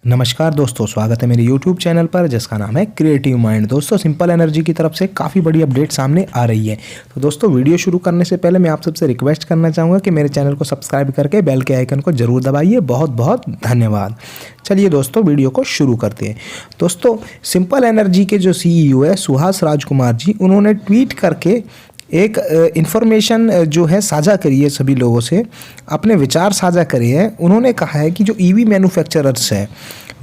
नमस्कार दोस्तों, स्वागत है मेरे YouTube चैनल पर जिसका नाम है क्रिएटिव माइंड। दोस्तों, सिंपल एनर्जी की तरफ से काफ़ी बड़ी अपडेट सामने आ रही है। तो दोस्तों, वीडियो शुरू करने से पहले मैं आप सबसे रिक्वेस्ट करना चाहूँगा कि मेरे चैनल को सब्सक्राइब करके बेल के आइकन को जरूर दबाइए। बहुत बहुत धन्यवाद। चलिए दोस्तों, वीडियो को शुरू करते हैं। दोस्तों, सिंपल एनर्जी के जो CEO है सुहास राजकुमार जी, उन्होंने ट्वीट करके एक इन्फॉर्मेशन जो है साझा करी है, सभी लोगों से अपने विचार साझा करे हैं। उन्होंने कहा है कि जो EV मैन्युफैक्चरर्स हैं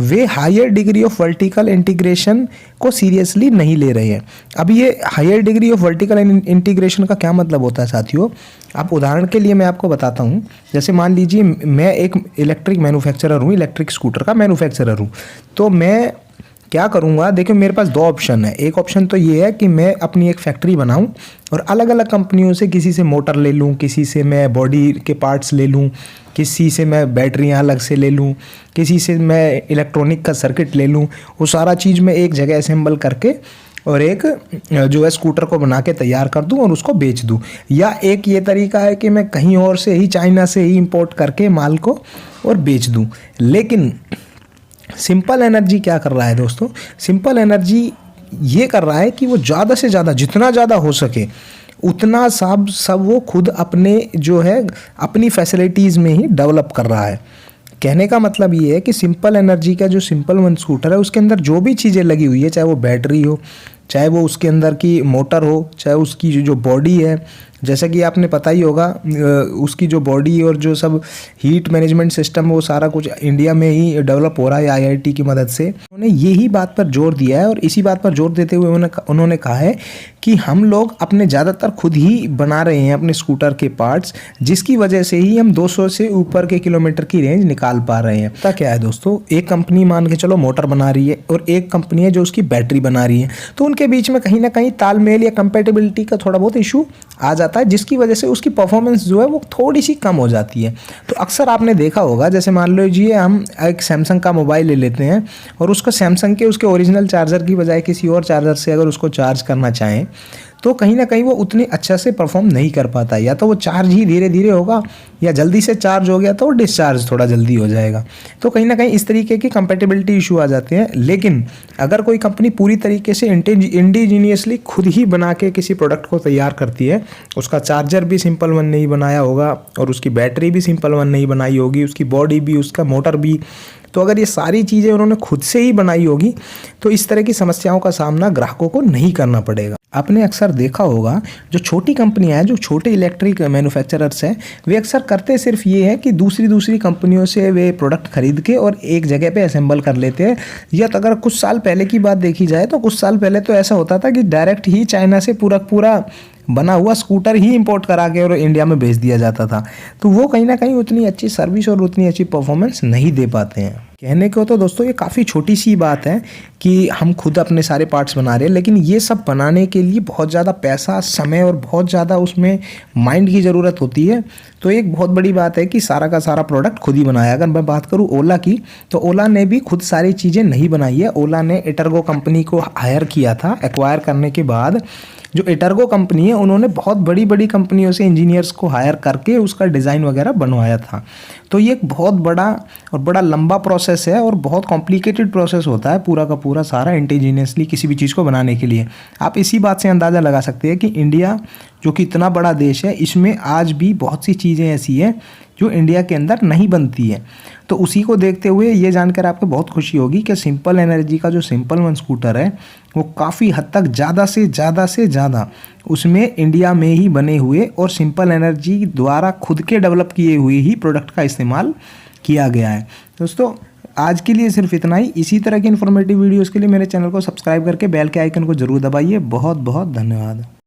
वे higher degree of vertical integration को सीरियसली नहीं ले रहे हैं। अब ये higher degree of vertical integration का क्या मतलब होता है साथियों? आप उदाहरण के लिए मैं आपको बताता हूँ। जैसे मान लीजिए मैं एक इलेक्ट्रिक मैन्युफैक्चरर हूँ, इलेक्ट्रिक स्कूटर का मैन्युफैक्चरर हूँ। तो मैं क्या करूँगा, देखिए मेरे पास दो ऑप्शन है। एक ऑप्शन तो ये है कि मैं अपनी एक फैक्ट्री बनाऊँ और अलग अलग कंपनियों से किसी से मोटर ले लूँ, किसी से मैं बॉडी के पार्ट्स ले लूँ, किसी से मैं बैटरियाँ अलग से ले लूँ, किसी से मैं इलेक्ट्रॉनिक का सर्किट ले लूँ। वो सारा चीज़ मैं एक जगह असेंबल करके और एक जो है स्कूटर को बना के तैयार कर दूं और उसको बेच दूं। या एक ये तरीका है कि मैं कहीं और से ही, चाइना से ही इंपोर्ट करके माल को और बेच दूं। लेकिन सिंपल एनर्जी क्या कर रहा है दोस्तों? सिंपल एनर्जी ये कर रहा है कि वो ज़्यादा से ज़्यादा, जितना ज़्यादा हो सके उतना सब वो खुद अपने जो है अपनी फैसिलिटीज़ में ही डेवलप कर रहा है। कहने का मतलब ये है कि सिंपल एनर्जी का जो सिंपल वन स्कूटर है उसके अंदर जो भी चीज़ें लगी हुई है, चाहे वो बैटरी हो, चाहे वो उसके अंदर की मोटर हो, चाहे उसकी जो बॉडी है, जैसा कि आपने पता ही होगा उसकी जो बॉडी और जो सब हीट मैनेजमेंट सिस्टम, वो सारा कुछ इंडिया में ही डेवलप हो रहा है IIT की मदद से। उन्होंने यही बात पर जोर दिया है और इसी बात पर जोर देते हुए उन्होंने कहा है कि हम लोग अपने ज़्यादातर खुद ही बना रहे हैं अपने स्कूटर के पार्ट्स, जिसकी वजह से ही हम 200 से ऊपर के किलोमीटर की रेंज निकाल पा रहे हैं। पता क्या है दोस्तों, एक कंपनी मान के चलो मोटर बना रही है और एक कंपनी है जो उसकी बैटरी बना रही है, तो उनके बीच में कहीं ना कहीं तालमेल या कंपेटेबिलिटी का थोड़ा बहुत इशू आ जाता है, जिसकी वजह से उसकी परफॉर्मेंस जो है वो थोड़ी सी कम हो जाती है। तो अक्सर आपने देखा होगा, जैसे मान लीजिए हम एक सैमसंग का मोबाइल ले लेते हैं और उसको सैमसंग के उसके ओरिजिनल चार्जर की बजाय किसी और चार्जर से अगर उसको चार्ज करना चाहें तो कहीं ना कहीं वो उतनी अच्छा से परफॉर्म नहीं कर पाता। या तो वो चार्ज ही धीरे धीरे होगा, या जल्दी से चार्ज हो गया तो वो डिस्चार्ज थोड़ा जल्दी हो जाएगा। तो कहीं ना कहीं इस तरीके की कंपेटेबिलिटी इशू आ जाते हैं। लेकिन अगर कोई कंपनी पूरी तरीके से इंडिजीनियसली खुद ही बना के किसी प्रोडक्ट को तैयार करती है, उसका चार्जर भी सिंपल वन नहीं बनाया होगा और उसकी बैटरी भी सिंपल वन नहीं बनाई होगी, उसकी बॉडी भी, उसका मोटर भी, तो अगर ये सारी चीज़ें उन्होंने खुद से ही बनाई होगी तो इस तरह की समस्याओं का सामना ग्राहकों को नहीं करना पड़ेगा। आपने अक्सर देखा होगा जो छोटी कंपनियां हैं, जो छोटे इलेक्ट्रिक मैन्युफैक्चरर्स हैं, वे अक्सर करते सिर्फ ये है कि दूसरी कंपनियों से वे प्रोडक्ट खरीद के और एक जगह पे असेंबल कर लेते हैं। या तो अगर कुछ साल पहले की बात देखी जाए तो कुछ साल पहले तो ऐसा होता था कि डायरेक्ट ही चाइना से पूरा बना हुआ स्कूटर ही इंपोर्ट करा के और इंडिया में भेज दिया जाता था। तो वो कहीं ना कहीं उतनी अच्छी सर्विस और उतनी अच्छी परफॉर्मेंस नहीं दे पाते हैं। कहने को तो दोस्तों ये काफ़ी छोटी सी बात है कि हम खुद अपने सारे पार्ट्स बना रहे हैं, लेकिन ये सब बनाने के लिए बहुत ज़्यादा पैसा, समय और बहुत ज़्यादा उसमें माइंड की ज़रूरत होती है। तो एक बहुत बड़ी बात है कि सारा का सारा प्रोडक्ट खुद ही बनाया। अगर मैं बात करूँ ओला की, तो ओला ने भी खुद सारी चीज़ें नहीं बनाई है। ओला ने एटर्गो कंपनी को हायर किया था। एक्वायर करने के बाद जो एटर्गो कंपनी है, उन्होंने बहुत बड़ी बड़ी कंपनियों से इंजीनियर्स को हायर करके उसका डिज़ाइन वगैरह बनवाया था। तो ये एक बहुत बड़ा लंबा प्रोसेस है और बहुत कॉम्प्लिकेटेड प्रोसेस होता है पूरा का पूरा सारा इंडिजीनियसली किसी भी चीज़ को बनाने के लिए। आप इसी बात से अंदाज़ा लगा सकते हैं कि इंडिया जो कि इतना बड़ा देश है, इसमें आज भी बहुत सी चीज़ें ऐसी हैं जो इंडिया के अंदर नहीं बनती है। तो उसी को देखते हुए ये जानकर आपको बहुत खुशी होगी कि सिंपल एनर्जी का जो सिंपल वन स्कूटर है वो काफ़ी हद तक ज़्यादा से ज़्यादा उसमें इंडिया में ही बने हुए और सिंपल एनर्जी द्वारा खुद के डेवलप किए हुए ही प्रोडक्ट का इस्तेमाल किया गया है। दोस्तों, आज के लिए सिर्फ इतना ही। इसी तरह की इन्फॉर्मेटिव वीडियोज़ के लिए मेरे चैनल को सब्सक्राइब करके बेल के आइकन को ज़रूर दबाइए। बहुत बहुत धन्यवाद।